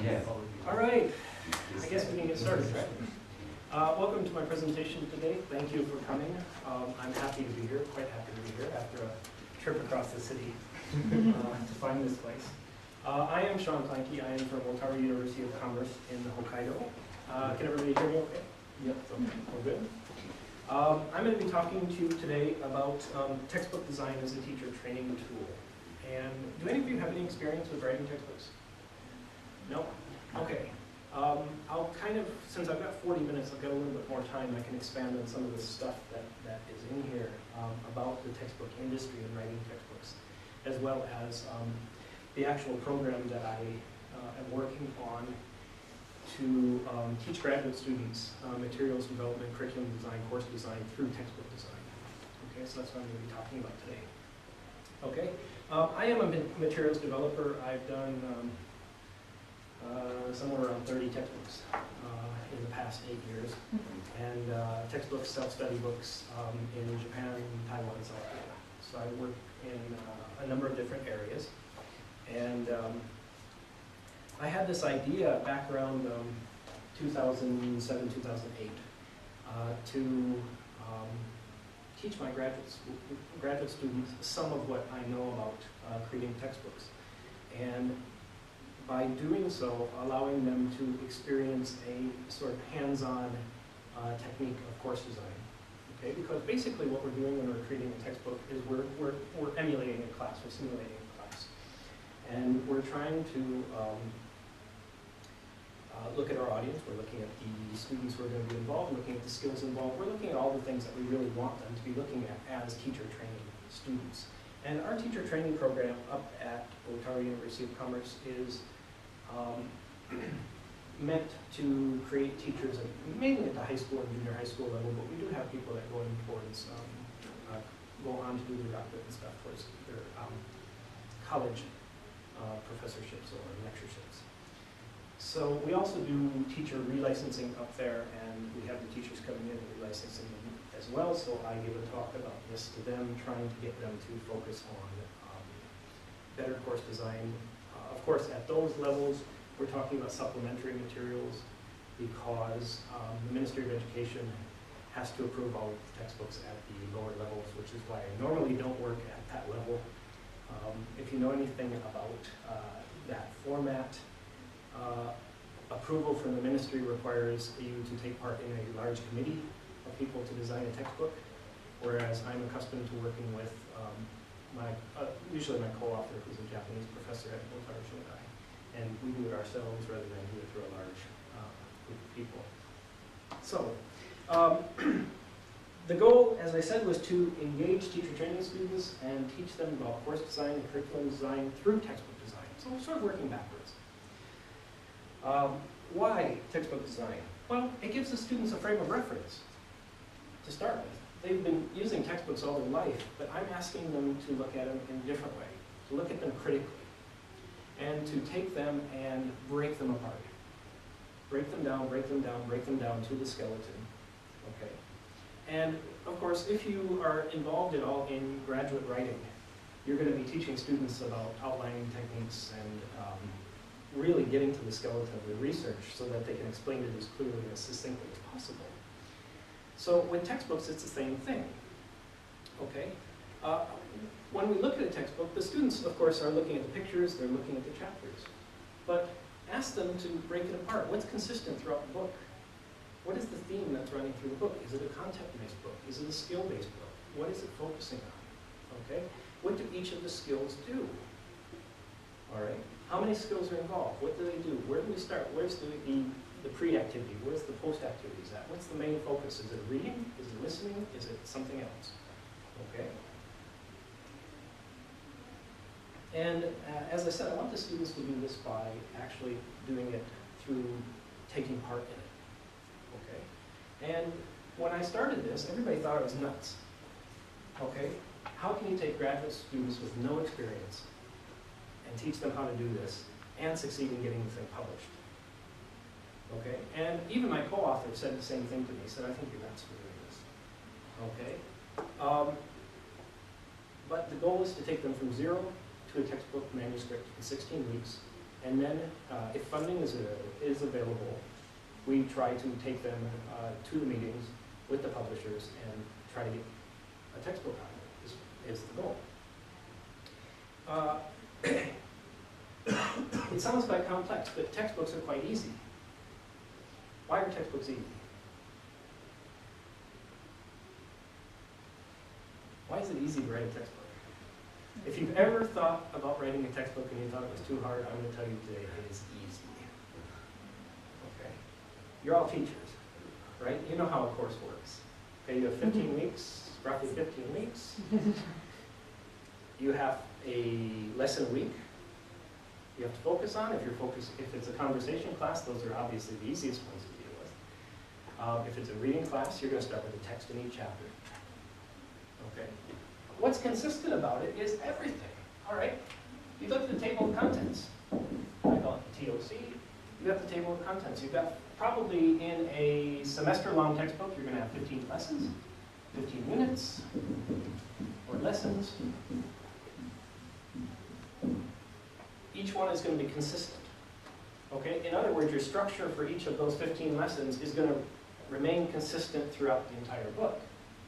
Yes. All right, I guess we can get started, right? Welcome to my presentation today. Thank you for coming. I'm happy to be here, quite happy to be here after a trip across the city to find this place. I am Shawn Clankie. I am from Otaru University of Commerce in Hokkaido. Can everybody hear me okay? Yep, okay, we're good. I'm going to be talking to you today about textbook design as a teacher training tool. And do any of you have any experience with writing textbooks? No? Okay. I'll kind of, since I've got 40 minutes, I've got a little bit more time, I can expand on some of the stuff that is in here about the textbook industry and writing textbooks, as well as the actual program that I am working on to teach graduate students materials development, curriculum design, course design through textbook design. Okay, so that's what I'm going to be talking about today. Okay, I am a materials developer. I've done somewhere around 30 textbooks in the past 8 years, and textbooks, self-study books in Japan, Taiwan, and South Korea. So I work in a number of different areas, and I had this idea back around 2007, 2008 to teach my graduate students some of what I know about creating textbooks, and by doing so, allowing them to experience a sort of hands-on technique of course design. Okay, because basically what we're doing when we're creating a textbook is we're emulating a class, we're simulating a class, and we're trying to look at our audience. We're looking at the students who are going to be involved, looking at the skills involved. We're looking at all the things that we really want them to be looking at as teacher training students. And our teacher training program up at Otaru University of Commerce is meant to create teachers, mainly at the high school and junior high school level, but we do have people that go in towards, go on to do their doctorate and stuff towards their college professorships or lectureships. So we also do teacher relicensing up there, and we have the teachers coming in and relicensing them as well. So I give a talk about this to them, trying to get them to focus on better course design. Of course, at those levels, we're talking about supplementary materials because the Ministry of Education has to approve all of the textbooks at the lower levels, which is why I normally don't work at that level. If you know anything about that format, approval from the ministry requires you to take part in a large committee of people to design a textbook, whereas I'm accustomed to working with usually my co-author, who's a Japanese professor at Otaru, and we do it ourselves rather than do it through a large group of people. So, the goal, as I said, was to engage teacher training students and teach them about course design and curriculum design through textbook design. So we're sort of working backwards. Why textbook design? Well, it gives the students a frame of reference to start with. They've been using textbooks all their life, but I'm asking them to look at them in a different way, to look at them critically, and to take them and break them apart. Break them down, break them down, break them down to the skeleton. Okay. And of course, if you are involved at all in graduate writing, you're going to be teaching students about outlining techniques and really getting to the skeleton of the research so that they can explain it as clearly and as succinctly as possible. So with textbooks, it's the same thing. Okay? When we look at a textbook, the students, of course, are looking at the pictures, they're looking at the chapters. But ask them to break it apart. What's consistent throughout the book? What is the theme that's running through the book? Is it a content-based book? Is it a skill-based book? What is it focusing on? Okay? What do each of the skills do? All right? How many skills are involved? What do they do? Where do we start? Where's the pre-activity? Where's the post-activities at? What's the main focus? Is it reading? Is it listening? Is it something else? Okay? And as I said, I want the students to do this by actually doing it through taking part in it. Okay? And when I started this, everybody thought I was nuts. Okay? How can you take graduate students with no experience and teach them how to do this and succeed in getting the thing published? Okay, and even my co-author said the same thing to me. He said, I think you're nuts for doing this. Okay, but the goal is to take them from zero to a textbook manuscript in 16 weeks And then if funding is available, we try to take them to the meetings with the publishers and try to get a textbook out, is the goal. It sounds quite complex, but textbooks are quite easy. Why are textbooks easy? Why is it easy to write a textbook? If you've ever thought about writing a textbook and you thought it was too hard, I'm going to tell you today it is easy. Okay? You're all teachers, right? You know how a course works. Okay, you have 15 weeks, roughly 15 weeks. You have a lesson a week you have to focus on. If it's a conversation class, those are obviously the easiest ones to deal with. If it's a reading class, you're going to start with a text in each chapter. Okay. What's consistent about it is everything. All right. You look at the table of contents. I call it TOC. You have the table of contents. You've got probably in a semester-long textbook, you're going to have 15 lessons, 15 units, or lessons. Each one is going to be consistent. Okay? In other words, your structure for each of those 15 lessons is going to remain consistent throughout the entire book,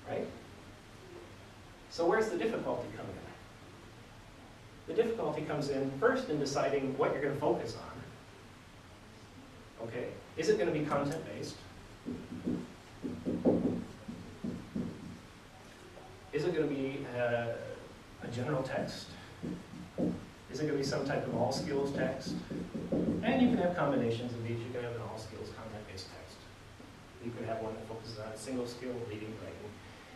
right? So where's the difficulty come in? The difficulty comes in first in deciding what you're going to focus on. Okay? Is it going to be content-based? Is it going to be a general text? Is it going to be some type of all skills text? And you can have combinations of each. You can have an all skills content-based text. You can have one that focuses on a single skill, reading, writing.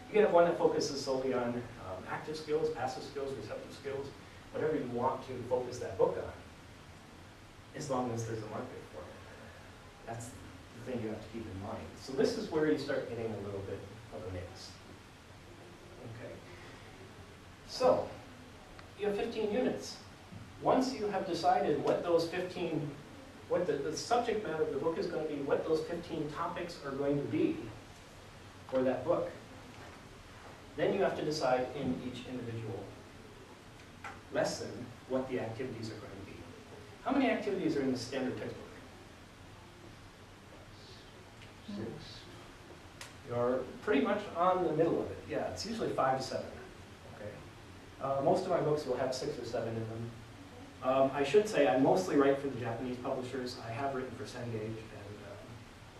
You can have one that focuses solely on active skills, passive skills, receptive skills, whatever you want to focus that book on, as long as there's a market for it. That's the thing you have to keep in mind. So this is where you start getting a little bit of a mix. Okay. So, you have 15 units. Once you have decided what those 15, what the subject matter of the book is going to be, what those 15 topics are going to be for that book, then you have to decide in each individual lesson what the activities are going to be. How many activities are in the standard textbook? 6. You're pretty much on the middle of it. Yeah, it's usually 5 to 7. Okay. Most of my books will have 6 or 7 in them. I should say I mostly write for the Japanese publishers. I have written for Cengage and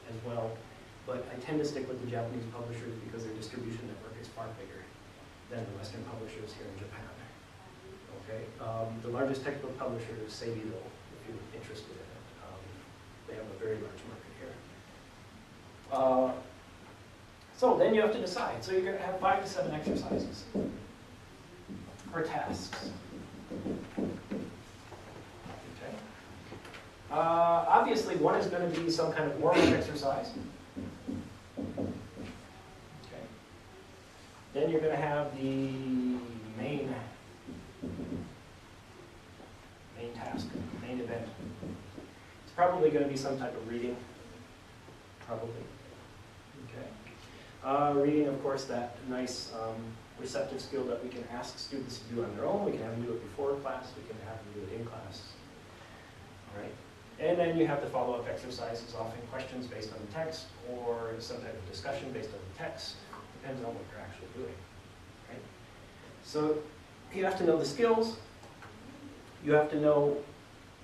as well, but I tend to stick with the Japanese publishers because their distribution network is far bigger than the Western publishers here in Japan. Okay, the largest textbook publisher is Seibiro, if you're interested in it. They have a very large market here. So then you have to decide. So you're going to have 5 to 7 exercises or tasks. Obviously, one is going to be some kind of warm-up exercise. Okay. Then you're going to have the main task, main event. It's probably going to be some type of reading. Probably. Okay. Reading, of course, that nice receptive skill that we can ask students to do on their own. We can have them do it before class. We can have them do it in class. All right. And then you have the follow-up exercises, often questions based on the text, or some type of discussion based on the text. Depends on what you're actually doing. Right? So you have to know the skills. You have to know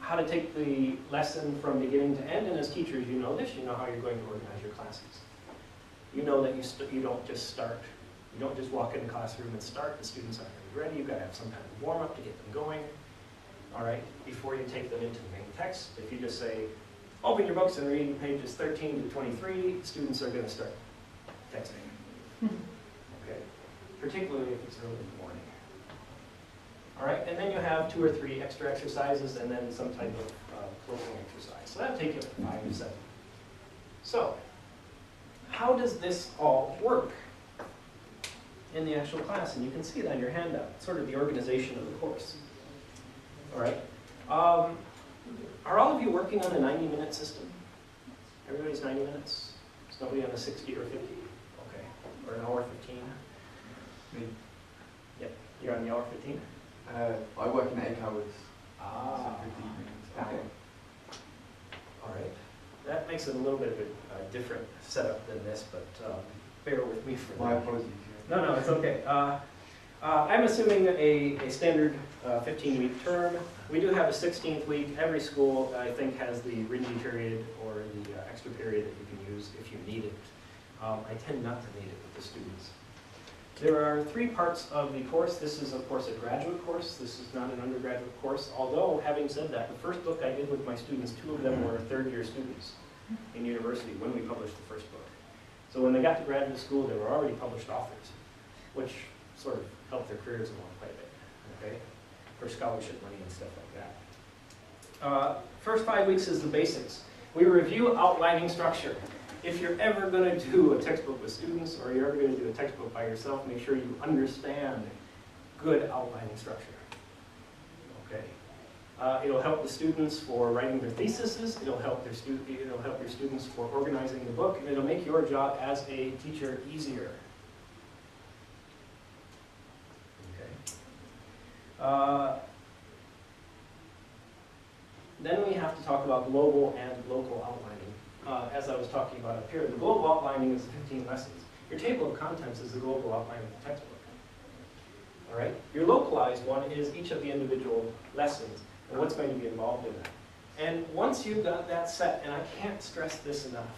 how to take the lesson from beginning to end. And as teachers, you know this. You know how you're going to organize your classes. You know that you don't just start. You don't just walk in the classroom and start. The students aren't going to be ready. You've got to have some kind of warm-up to get them going. All right, before you take them into the main text. If you just say, open your books and read pages 13 to 23, students are going to start texting. Okay, particularly if it's early in the morning. All right, and then you have 2 or 3 extra exercises and then some type of closing exercise. So that'll take you up to 5 to 7. So, how does this all work in the actual class? And you can see that in your handout, sort of the organization of the course. All right. Are all of you working on the 90-minute system? Everybody's 90 minutes? Is nobody on the 60 or 50? Okay. Or an hour 15? Me. Yep. You're on the hour 15? I work in 8 hours. Ah. So 15 minutes. Okay. All right. That makes it a little bit of a different setup than this, but bear with me for My that. apologies. No, it's okay. I'm assuming a standard 15-week term. We do have a 16th week. Every school, I think, has the reading period or the extra period that you can use if you need it. I tend not to need it with the students. There are 3 parts of the course. This is, of course, a graduate course. This is not an undergraduate course. Although, having said that, the first book I did with my students, 2 of them were third-year students in university when we published the first book. So when they got to graduate school, they were already published authors, which sort of helped their careers along quite a bit, okay, for scholarship money and stuff like that. First 5 weeks is the basics. We review outlining structure. If you're ever going to do a textbook with students, or you're ever going to do a textbook by yourself, make sure you understand good outlining structure. Okay. It'll help the students for writing their theses. It'll help your students for organizing the book, and it'll make your job as a teacher easier. Okay. Then we have to talk about global and local outlining. As I was talking about up here, the global outlining is 15 lessons. Your table of contents is the global outline of the textbook. All right? Your localized one is each of the individual lessons and what's going to be involved in that. And once you've got that set, and I can't stress this enough,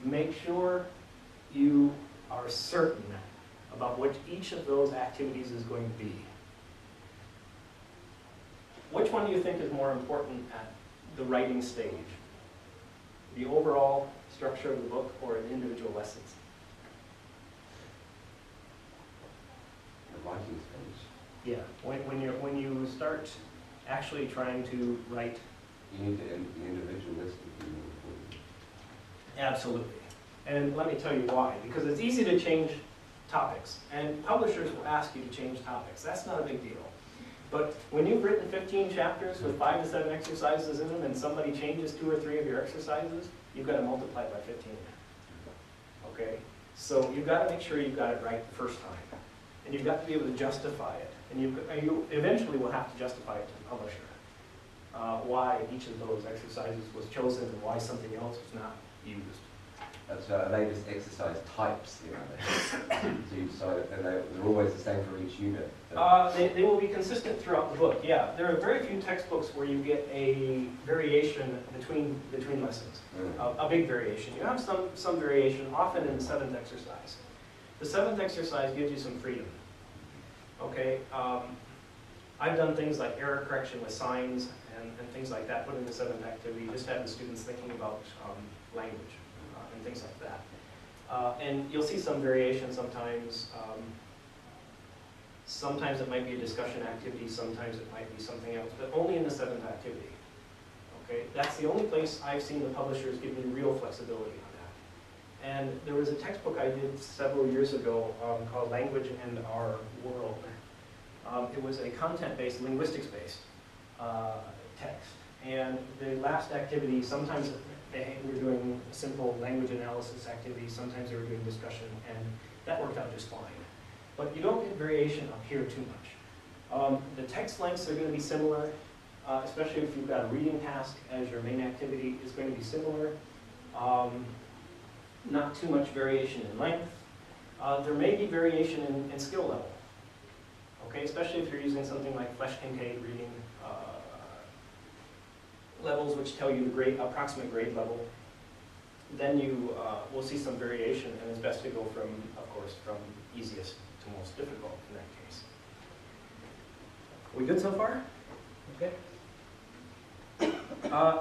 make sure you are certain about what each of those activities is going to be. Which one do you think is more important at the writing stage? The overall structure of the book or the individual lessons? The writing stage. Yeah, when you start actually trying to write. You need the individual list to be more important. Absolutely. And let me tell you why. Because it's easy to change topics, and publishers will ask you to change topics. That's not a big deal. But when you've written 15 chapters with 5 to 7 exercises in them, and somebody changes 2 or 3 of your exercises, you've got to multiply by 15. Okay? So you've got to make sure you've got it right the first time. And you've got to be able to justify it. And you eventually will have to justify it to the publisher. Why each of those exercises was chosen and why something else was not used. That's they just exercise types, you know. So you decide, and they're always the same for each unit. They will be consistent throughout the book. Yeah, there are very few textbooks where you get a variation between lessons. A big variation. You have some variation, often in the 7th exercise. The 7th exercise gives you some freedom. Okay, I've done things like error correction with signs and things like that. Put in the 7th activity. Just have the students thinking about language. And things like that. And you'll see some variation sometimes. Sometimes it might be a discussion activity, sometimes it might be something else, but only in the 7th activity. Okay, that's the only place I've seen the publishers give me real flexibility on that. And there was a textbook I did several years ago called Language and Our World. It was a content-based, linguistics-based text. And the last activity, sometimes they were doing simple language analysis activities, sometimes they were doing discussion, and that worked out just fine. But you don't get variation up here too much. The text lengths are going to be similar, especially if you've got a reading task as your main activity, is going to be similar. Not too much variation in length. There may be variation in skill level, okay? Especially if you're using something like Flesch-Kincaid reading levels, which tell you the grade, approximate grade level. Then you will see some variation, and it's best to go from, of course, from easiest to most difficult in that case. We good so far? Okay.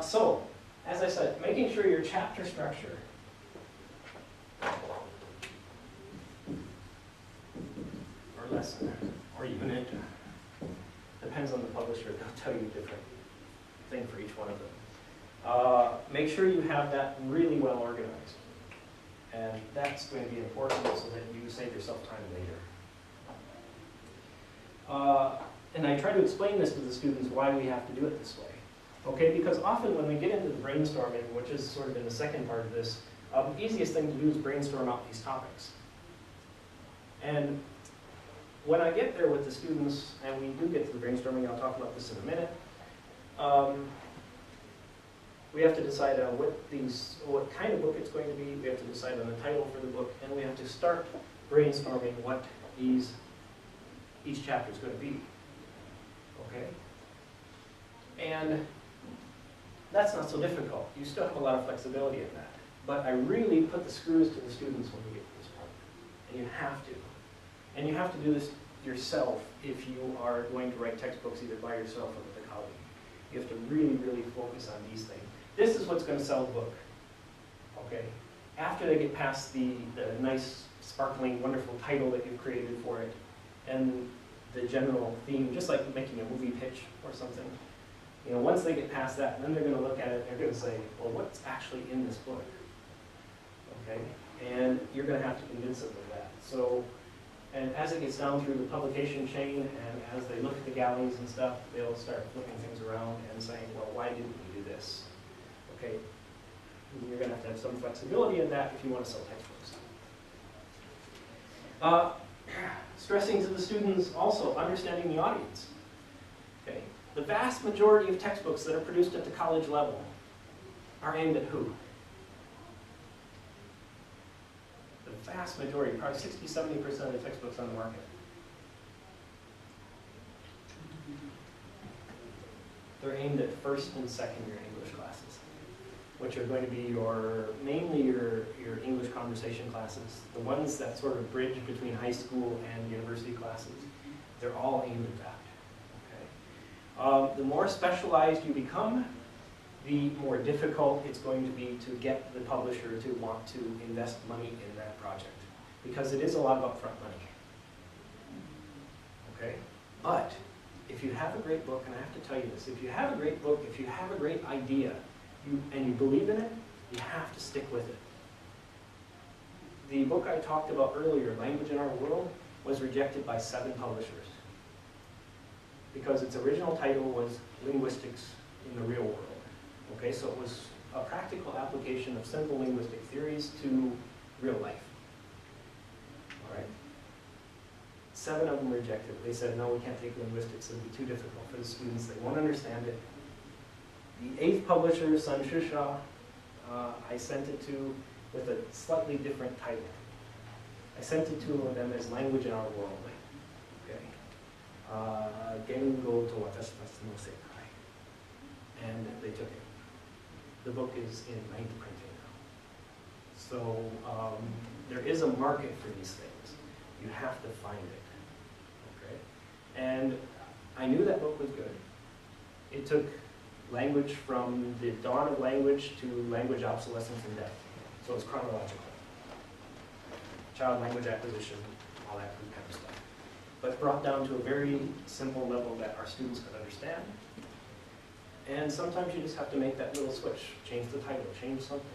So, as I said, making sure your chapter structure or lesson or unit depends on the publisher. They'll tell you a different thing for each one of them. Make sure you have that really well organized. And that's going to be important so that you save yourself time later. And I try to explain this to the students why we have to do it this way. Okay, because often when we get into the brainstorming, which is sort of in the second part of this, the easiest thing to do is brainstorm out these topics. And when I get there with the students, and we do get to the brainstorming, I'll talk about this in a minute, We have to decide on what kind of book it's going to be. We have to decide on the title for the book, and we have to start brainstorming what each chapter is going to be. Okay? And that's not so difficult. You still have a lot of flexibility in that. But I really put the screws to the students when we get to this point. And you have to. And you have to do this yourself if you are going to write textbooks either by yourself or with a colleague. You have to really, really focus on these things. This is what's going to sell the book. Okay? After they get past the nice, sparkling, wonderful title that you've created for it, and the general theme, just like making a movie pitch or something. You know, once they get past that, then they're going to look at it and they're going to say, well, what's actually in this book? Okay? And you're going to have to convince them of that. So, and as it gets down through the publication chain, and as they look at the galleys and stuff, they'll start flipping things around and saying, well, why didn't we do this? Okay? You're going to have some flexibility in that if you want to sell textbooks. Stressing to the students also understanding the audience. Okay? The vast majority of textbooks that are produced at the college level are aimed at who? The vast majority, probably 60–70% of the textbooks on the market. They're aimed at first and second year English classes, which are going to be mainly your English conversation classes, the ones that sort of bridge between high school and university classes. They're all aimed at that. Okay? The more specialized you become, the more difficult it's going to be to get the publisher to want to invest money in that project, because it is a lot of upfront money. Okay? But if you have a great book, and I have to tell you this, if you have a great book, if you have a great idea, and you believe in it, you have to stick with it. The book I talked about earlier, Language in Our World, was rejected by 7 publishers because its original title was Linguistics in the Real World. Okay, so it was a practical application of simple linguistic theories to real life. All right? 7 of them rejected it. They said, no, we can't take linguistics. It'll be too difficult for the students. They won't understand it. The 8th publisher, Sun Shisha, I sent it to with a slightly different title. I sent it to them as Language in Our World. Okay. Gengo to watashi no sekai. And they took it. The book is in 9th printing now. So there is a market for these things. You have to find it. Okay. And I knew that book was good. It took language from the dawn of language to language obsolescence and death. So it's chronological. Child language acquisition, all that kind of stuff. But brought down to a very simple level that our students could understand. And sometimes you just have to make that little switch, change the title, change something,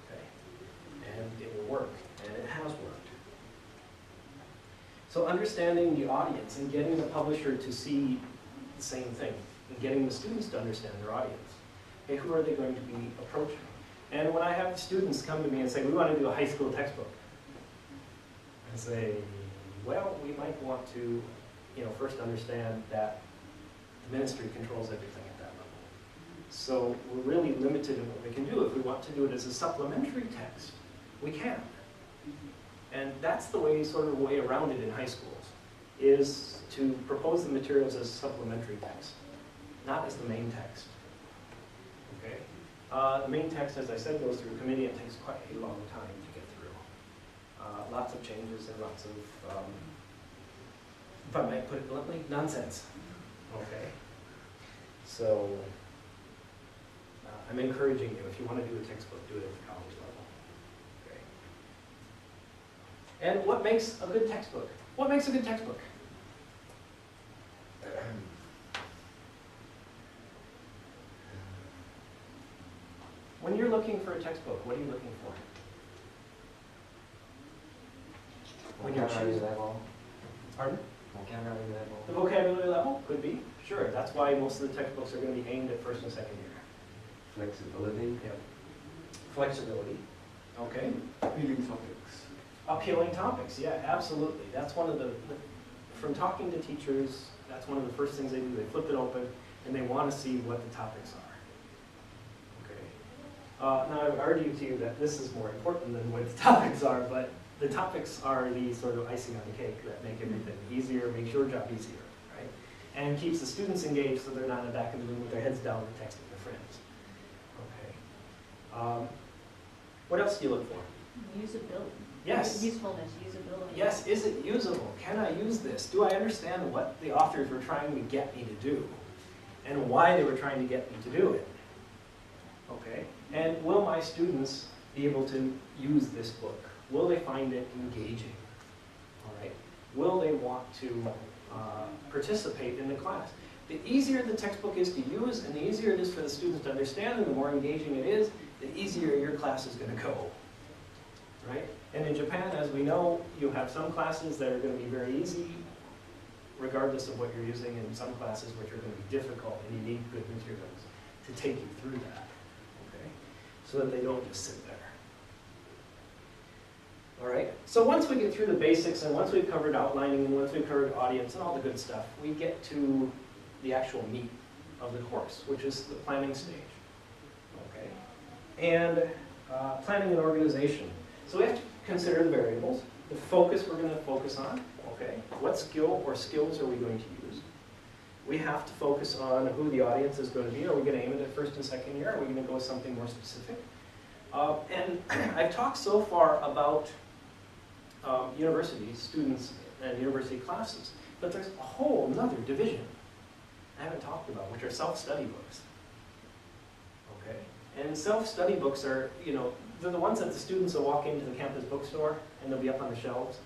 okay? And it will work, and it has worked. So understanding the audience and getting the publisher to see the same thing, and getting the students to understand their audience. Okay, who are they going to be approaching? And when I have students come to me and say, we want to do a high school textbook, I say, well, we might want to, first understand that the ministry controls everything at that level. So we're really limited in what we can do. If we want to do it as a supplementary text, we can. And that's the way around it in high schools, is to propose the materials as supplementary text, not as the main text. Okay? The main text, as I said, goes through a committee and takes quite a long time to get through. Lots of changes and lots of, if I might put it bluntly, nonsense. Okay? So, I'm encouraging you, if you want to do a textbook, do it at the college level. Okay? And what makes a good textbook? What makes a good textbook? When you're looking for a textbook, what are you looking for? When you're Vocabulary choosing. level. Pardon? Vocabulary level. The vocabulary level? Could be. Sure. That's why most of the textbooks are going to be aimed at first and second year. Flexibility. Yep. Flexibility. Okay. Appealing topics. Appealing topics. Yeah, absolutely. That's one of from talking to teachers, that's one of the first things they do. They flip it open and they want to see what the topics are. Okay. Now, I would argue to you that this is more important than what the topics are, but the topics are the sort of icing on the cake that make everything easier, makes your job easier, right? And keeps the students engaged so they're not in the back of the room with their heads down and texting their friends. Okay. What else do you look for? Usability. Yes. Usefulness, usability. Yes, is it usable? Can I use this? Do I understand what the authors were trying to get me to do? And why they were trying to get me to do it? Okay. And will my students be able to use this book? Will they find it engaging? All right. Will they want to participate in the class? The easier the textbook is to use and the easier it is for the students to understand and the more engaging it is, the easier your class is going to go. Right? And in Japan, as we know, you have some classes that are going to be very easy, regardless of what you're using, and some classes which are going to be difficult, and you need good materials to take you through that, okay? So that they don't just sit there. All right, so once we get through the basics, and once we've covered outlining, and once we've covered audience and all the good stuff, we get to the actual meat of the course, which is the planning stage, okay? And planning and organization. So we have to consider the variables, the focus we're going to focus on, okay? What skill or skills are we going to use? We have to focus on who the audience is going to be. Are we going to aim it at first and second year? Are we going to go with something more specific? And I've talked so far about universities, students, and university classes, but there's a whole other division I haven't talked about, which are self-study books. Okay? And self-study books are, you know, they're the ones that the students will walk into the campus bookstore and they'll be up on the shelves,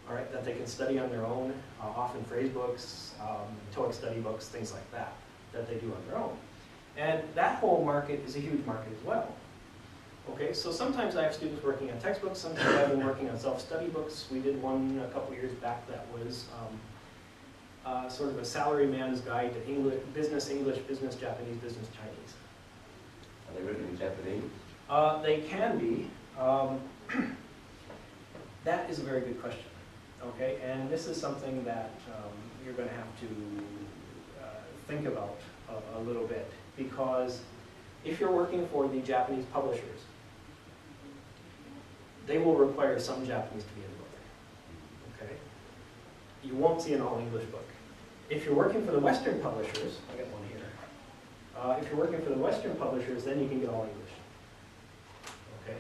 all right, that they can study on their own, often phrase books, TOEIC study books, things like that, that they do on their own. And that whole market is a huge market as well. Okay, so sometimes I have students working on textbooks, sometimes I've been working on self-study books. We did one a couple years back that was sort of a salaryman's guide to English, business Japanese, business Chinese. Are they written in Japanese? They can be. That is a very good question. Okay, and this is something that you're going to have to think about a little bit, because if you're working for the Japanese publishers, they will require some Japanese to be in the book. Okay, you won't see an all-English book. If you're working for the Western publishers, I got one here. If you're working for the Western publishers, then you can get all English. Okay,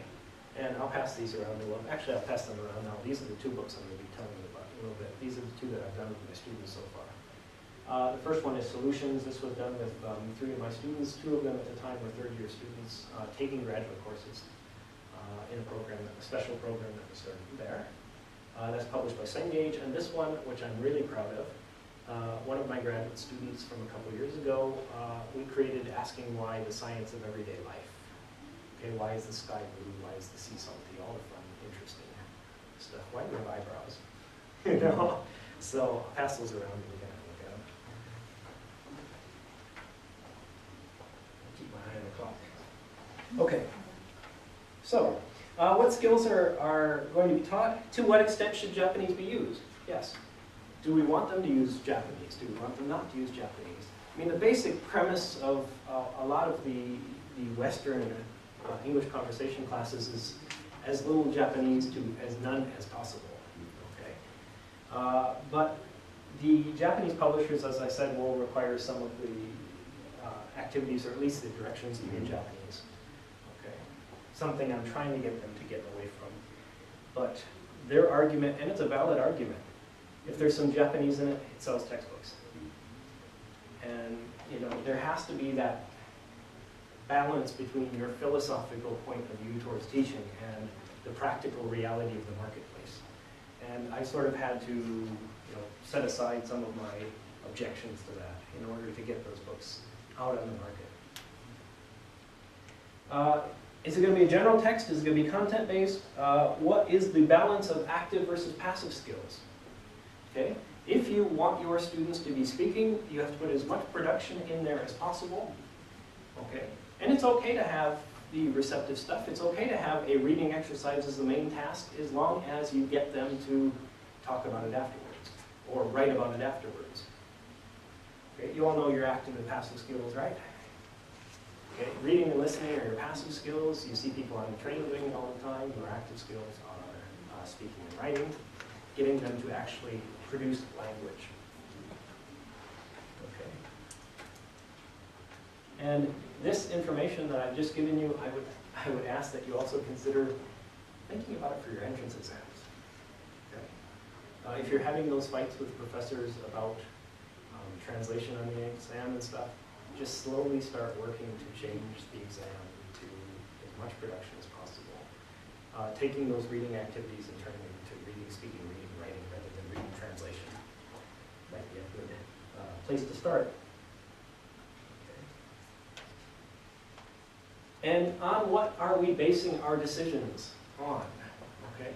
and I'll pass these around a little. Actually, I'll pass them around now. These are the two books I'm going to be telling you about a little bit. These are the two that I've done with my students so far. The first one is Solutions. This was done with 3 of my students. 2 of them at the time were third-year students taking graduate courses in a program, a special program that was started there. That's published by Cengage. And this one, which I'm really proud of, one of my graduate students from a couple years ago, we created Asking Why, the Science of Everyday Life. Okay, why is the sky blue? Why is the sea salty? All the fun, interesting stuff. Why do you have eyebrows? You know? So I'll pass those around and you can look at them. Keep my eye on the clock. Okay. So, what skills are going to be taught? To what extent should Japanese be used? Yes. Do we want them to use Japanese? Do we want them not to use Japanese? I mean, the basic premise of a lot of the Western English conversation classes is as little Japanese to as none as possible. Okay, but the Japanese publishers, as I said, will require some of the activities, or at least the directions, to be in Japanese. Okay, something I'm trying to get them to get away from. But their argument, and it's a valid argument, if there's some Japanese in it, it sells textbooks. And you know, there has to be that balance between your philosophical point of view towards teaching and the practical reality of the marketplace. And I sort of had to, you know, set aside some of my objections to that in order to get those books out on the market. Is it going to be a general text? Is it going to be content-based? What is the balance of active versus passive skills? Okay. If you want your students to be speaking, you have to put as much production in there as possible. Okay. And it's okay to have the receptive stuff. It's okay to have a reading exercise as the main task, as long as you get them to talk about it afterwards or write about it afterwards. Okay, you all know your active and passive skills, right? Okay, reading and listening are your passive skills. You see people on the train doing it all the time. Your active skills are speaking and writing, getting them to actually produce language. Okay. And this information that I've just given you, I would ask that you also consider thinking about it for your entrance exams. Okay. If you're having those fights with professors about translation on the exam and stuff, just slowly start working to change the exam to as much production as possible. Taking those reading activities and turning them into reading, speaking, reading, writing, rather than reading translation might be a good place to start. Okay. And on what are we basing our decisions on? Okay.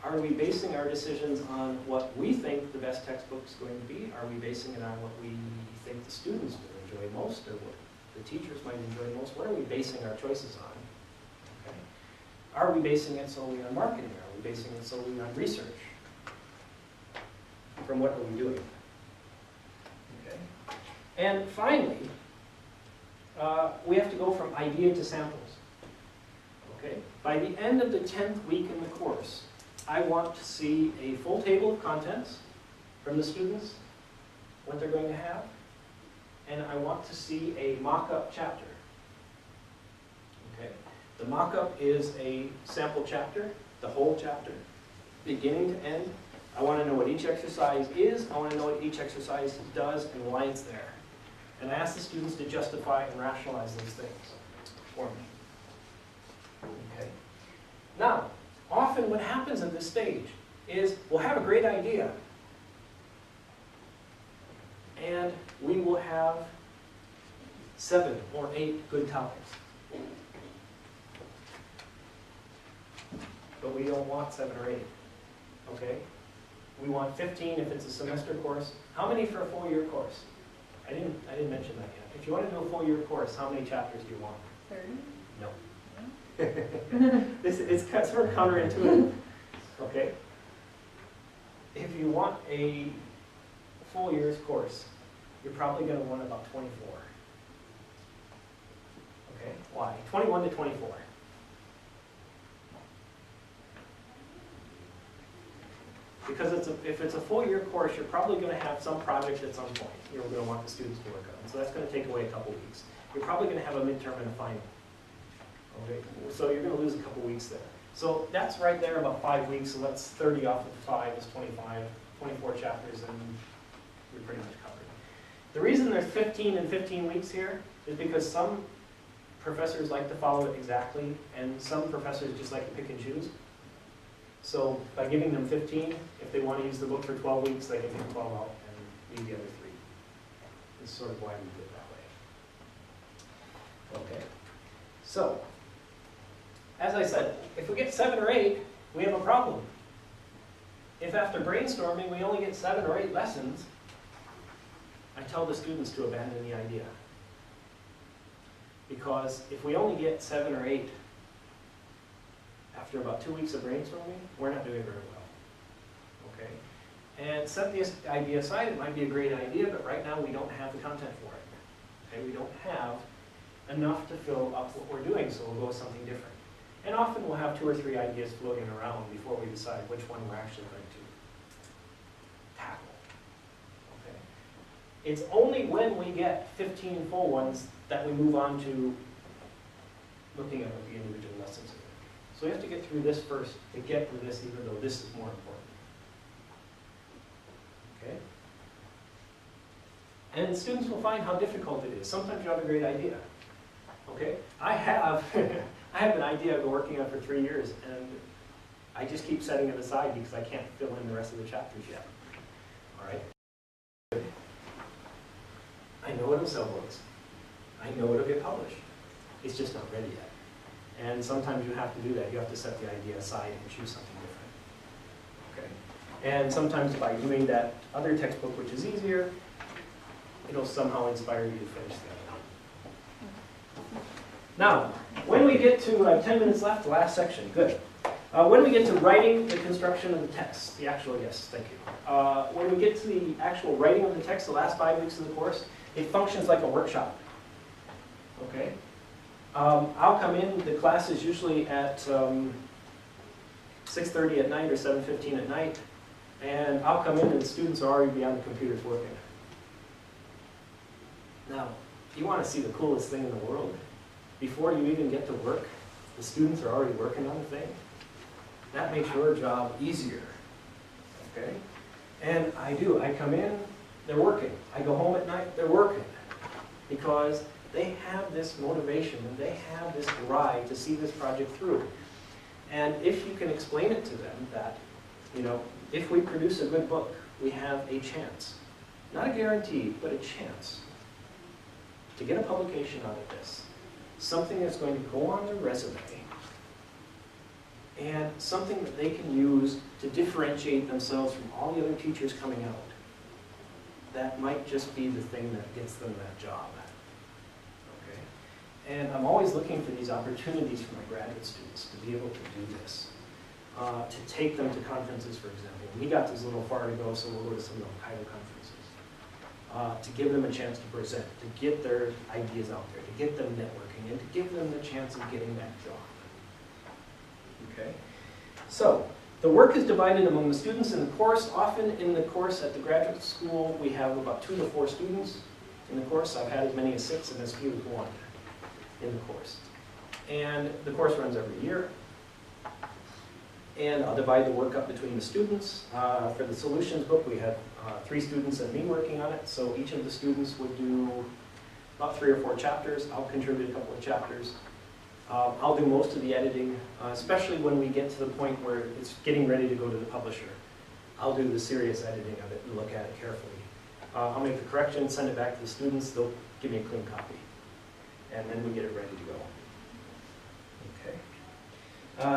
Are we basing our decisions on what we think the best textbook is going to be? Are we basing it on what we think the students will enjoy most, or what the teachers might enjoy most? What are we basing our choices on? Okay. Are we basing it solely on marketing? Are we basing it solely on research? From what are we doing? Okay. And finally, we have to go from idea to samples. Okay. By the end of the 10th week in the course, I want to see a full table of contents from the students, what they're going to have, and I want to see a mock-up chapter. Okay. The mock-up is a sample chapter, the whole chapter, beginning to end. I want to know what each exercise is, I want to know what each exercise does, and why it's there. And I ask the students to justify and rationalize those things for me. Okay. Now, often what happens at this stage is we'll have a great idea, and we will have 7 or 8 good topics. But we don't want 7 or 8, okay? We want 15 if it's a semester course. How many for a full year course? I didn't mention that yet. If you want to do a full year course, how many chapters do you want? 30? No. It's sort of counterintuitive. Okay? If you want a full year's course, you're probably going to want about 24. Okay? Why? 21 to 24. Because if it's a full year course, you're probably going to have some project at some point you're going to want the students to work on. So that's going to take away a couple weeks. You're probably going to have a midterm and a final. Okay, so you're going to lose a couple weeks there. So that's right there, about 5 weeks, so that's 30 off of 5 is 25, 24 chapters, and you're pretty much covered. The reason there's 15 and 15 weeks here is because some professors like to follow it exactly, and some professors just like to pick and choose. So by giving them 15, if they want to use the book for 12 weeks, they can pick 12 out and leave the other 3. This is sort of why we do it that way. Okay, so as I said, if we get 7 or 8, we have a problem. If after brainstorming we only get 7 or 8 lessons, I tell the students to abandon the idea. Because if we only get 7 or 8 after about 2 weeks of brainstorming, we're not doing very well. Okay? And set the idea aside. It might be a great idea, but right now we don't have the content for it. Okay? We don't have enough to fill up what we're doing, so we'll go with something different. And often we'll have 2 or 3 ideas floating around before we decide which one we're actually going to tackle. Okay? It's only when we get 15 full ones that we move on to looking at what the individual lessons are. So we have to get through this first to get to this, even though this is more important. Okay? And students will find how difficult it is. Sometimes you have a great idea. Okay? I have an idea I've been working on for 3 years, and I just keep setting it aside because I can't fill in the rest of the chapters yet. All right? I know it'll sell books. I know it'll get published. It's just not ready yet. And sometimes you have to do that. You have to set the idea aside and choose something different. Okay? And sometimes by doing that other textbook, which is easier, it'll somehow inspire you to finish the other one. Now, when we get to 10 minutes left, the last section, good. When we get to writing the construction of the text, the actual, yes, thank you. When we get to the actual writing of the text, the last 5 weeks of the course, it functions like a workshop. Okay? I'll come in, the class is usually at 6:30 at night or 7:15 at night, and I'll come in and the students are already behind the computers working. Now, you want to see the coolest thing in the world? Before you even get to work, the students are already working on the thing. That makes your job easier, okay? And I come in, they're working. I go home at night, they're working. Because they have this motivation and they have this drive to see this project through. And if you can explain it to them that, you know, if we produce a good book, we have a chance. Not a guarantee, but a chance to get a publication out of this. Something that's going to go on their resume and something that they can use to differentiate themselves from all the other teachers coming out. That might just be the thing that gets them that job. Okay? And I'm always looking for these opportunities for my graduate students to be able to do this. To take them to conferences, for example. Niigata is a little far to go, so we'll go to some of the Hokkaido conferences. To give them a chance to present, to get their ideas out there, to get them networking, and to give them the chance of getting that job. Okay? So, the work is divided among the students in the course. Often in the course at the graduate school, we have about 2 to 4 students in the course. I've had as many as 6 and as few as 1 in the course. And the course runs every year. And I'll divide the work up between the students. For the solutions book, we have 3 students and me working on it. So each of the students would do about 3 or 4 chapters. I'll contribute a couple of chapters. I'll do most of the editing, especially when we get to the point where it's getting ready to go to the publisher. I'll do the serious editing of it and look at it carefully. I'll make the corrections, send it back to the students. They'll give me a clean copy. And then we get it ready to go. Okay.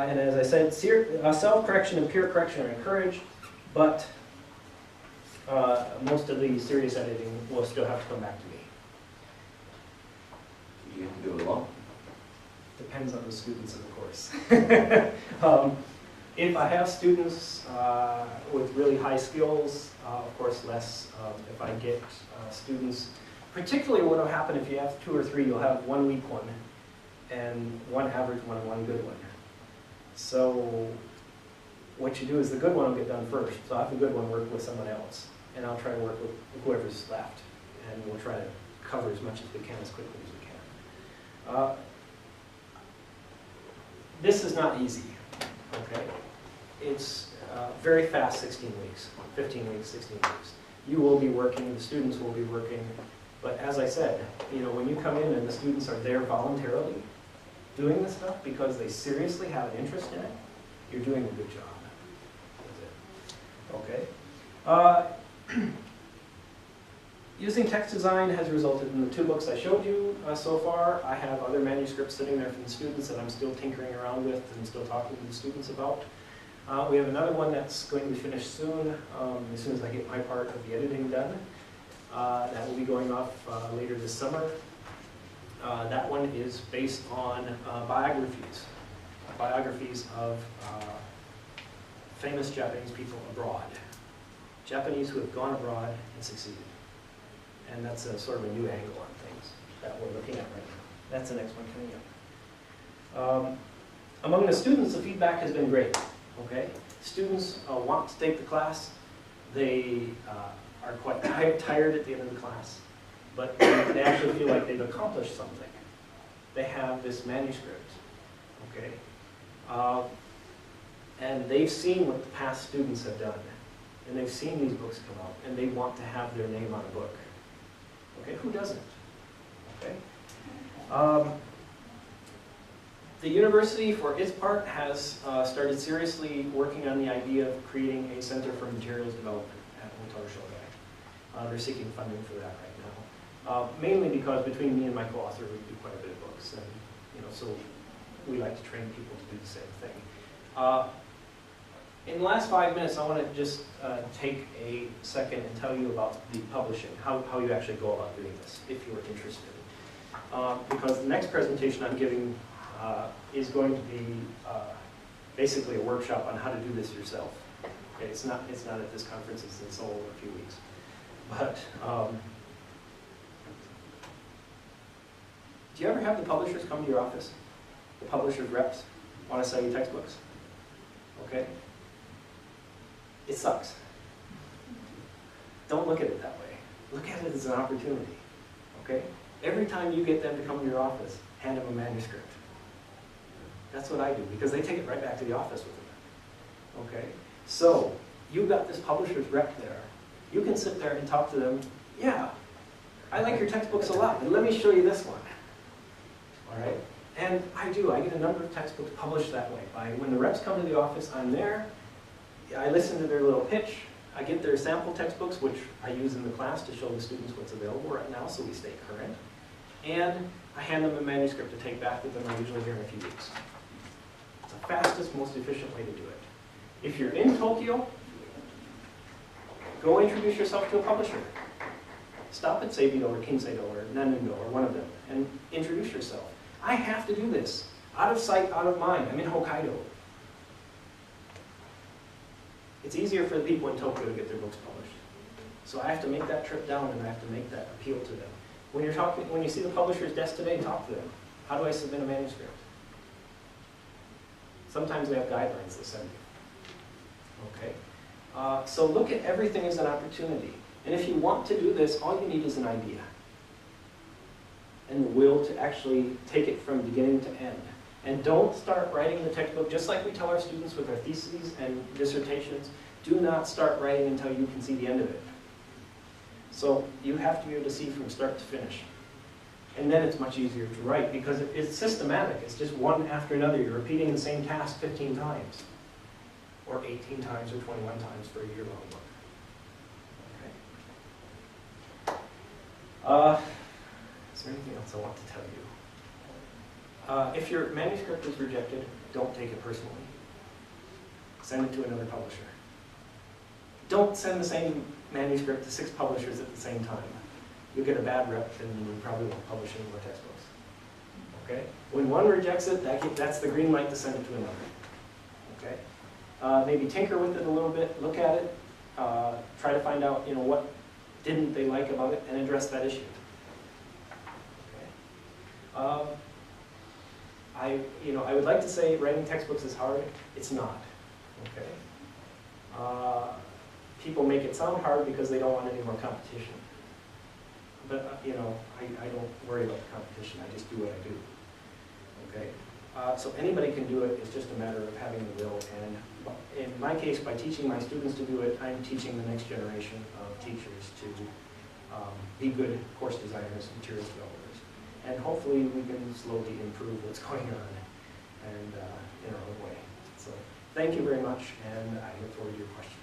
And as I said, self-correction and peer correction are encouraged, but most of the serious editing will still have to come back to me. You have to do it alone. Depends on the students in the course. If I have students with really high skills, of course less. If I get students, particularly what will happen if you have 2 or 3, you'll have 1 weak one, and 1 average one and 1 good one. So what you do is the good one will get done first. So I have the good one work with someone else, and I'll try to work with whoever's left, and we'll try to cover as much as we can as quickly as we can. This is not easy, okay? It's very fast 16 weeks, 15 weeks, 16 weeks. You will be working, the students will be working, but as I said, you know, when you come in and the students are there voluntarily doing this stuff because they seriously have an interest in it, you're doing a good job. That's it. Okay. Using text design has resulted in the 2 books I showed you so far. I have other manuscripts sitting there from the students that I'm still tinkering around with and still talking to the students about. We have another one that's going to be finished soon as I get my part of the editing done. That will be going off later this summer. That one is based on biographies of famous Japanese people abroad. Japanese who have gone abroad and succeeded. And that's a sort of a new angle on things that we're looking at right now. That's the next one coming up. Among the students, the feedback has been great. Okay, students want to take the class. They are quite tired at the end of the class, but they actually feel like they've accomplished something. They have this manuscript. Okay, and they've seen what the past students have done, and they've seen these books come out, and they want to have their name on a book. Okay, who doesn't? Okay. The university, for its part, has started seriously working on the idea of creating a Center for Materials Development at Otaru. They're seeking funding for that right now. Mainly because between me and my co-author, we do quite a bit of books, and so we like to train people to do the same thing. In the last 5 minutes, I want to just take a second and tell you about the publishing, how you actually go about doing this, if you're interested. Because the next presentation I'm giving is going to be basically a workshop on how to do this yourself. Okay, it's not at this conference, it's in Seoul in a few weeks. But do you ever have the publishers come to your office? The publishers' reps want to sell you textbooks? Okay? It sucks. Don't look at it that way. Look at it as an opportunity. Okay? Every time you get them to come to your office, hand them a manuscript. That's what I do, because they take it right back to the office with them. Okay? So, you've got this publisher's rep there. You can sit there and talk to them. Yeah, I like your textbooks a lot, but let me show you this one. All right? And I do. I get a number of textbooks published that way. When the reps come to the office, I'm there. I listen to their little pitch. I get their sample textbooks, which I use in the class to show the students what's available right now so we stay current. And I hand them a manuscript to take back with them. I'm usually here in a few weeks. It's the fastest, most efficient way to do it. If you're in Tokyo, go introduce yourself to a publisher. Stop at Seibido or Kinseido or Nanundo or one of them and introduce yourself. I have to do this. Out of sight, out of mind. I'm in Hokkaido. It's easier for the people in Tokyo to get their books published. So I have to make that trip down and I have to make that appeal to them. When you see the publisher's desk today, talk to them. How do I submit a manuscript? Sometimes they have guidelines they'll send you. Okay? So look at everything as an opportunity. And if you want to do this, all you need is an idea. And the will to actually take it from beginning to end. And don't start writing the textbook, just like we tell our students with our theses and dissertations, do not start writing until you can see the end of it. So you have to be able to see from start to finish. And then it's much easier to write because it's systematic. It's just one after another. You're repeating the same task 15 times, or 18 times, or 21 times for a year-long book. Okay. Is there anything else I want to tell you? If your manuscript is rejected, don't take it personally. Send it to another publisher. Don't send the same manuscript to 6 publishers at the same time. You'll get a bad rep and you probably won't publish any more textbooks. Okay? When one rejects it, that's the green light to send it to another. Okay? Maybe tinker with it a little bit, look at it, try to find out what didn't they like about it and address that issue. Okay? I would like to say writing textbooks is hard. It's not. Okay? People make it sound hard because they don't want any more competition. But I don't worry about the competition. I just do what I do. Okay? So anybody can do it. It's just a matter of having the will. And in my case, by teaching my students to do it, I'm teaching the next generation of teachers to be good course designers, materials developers. And hopefully we can slowly improve what's going on and in our own way. So thank you very much, and I look forward to your questions.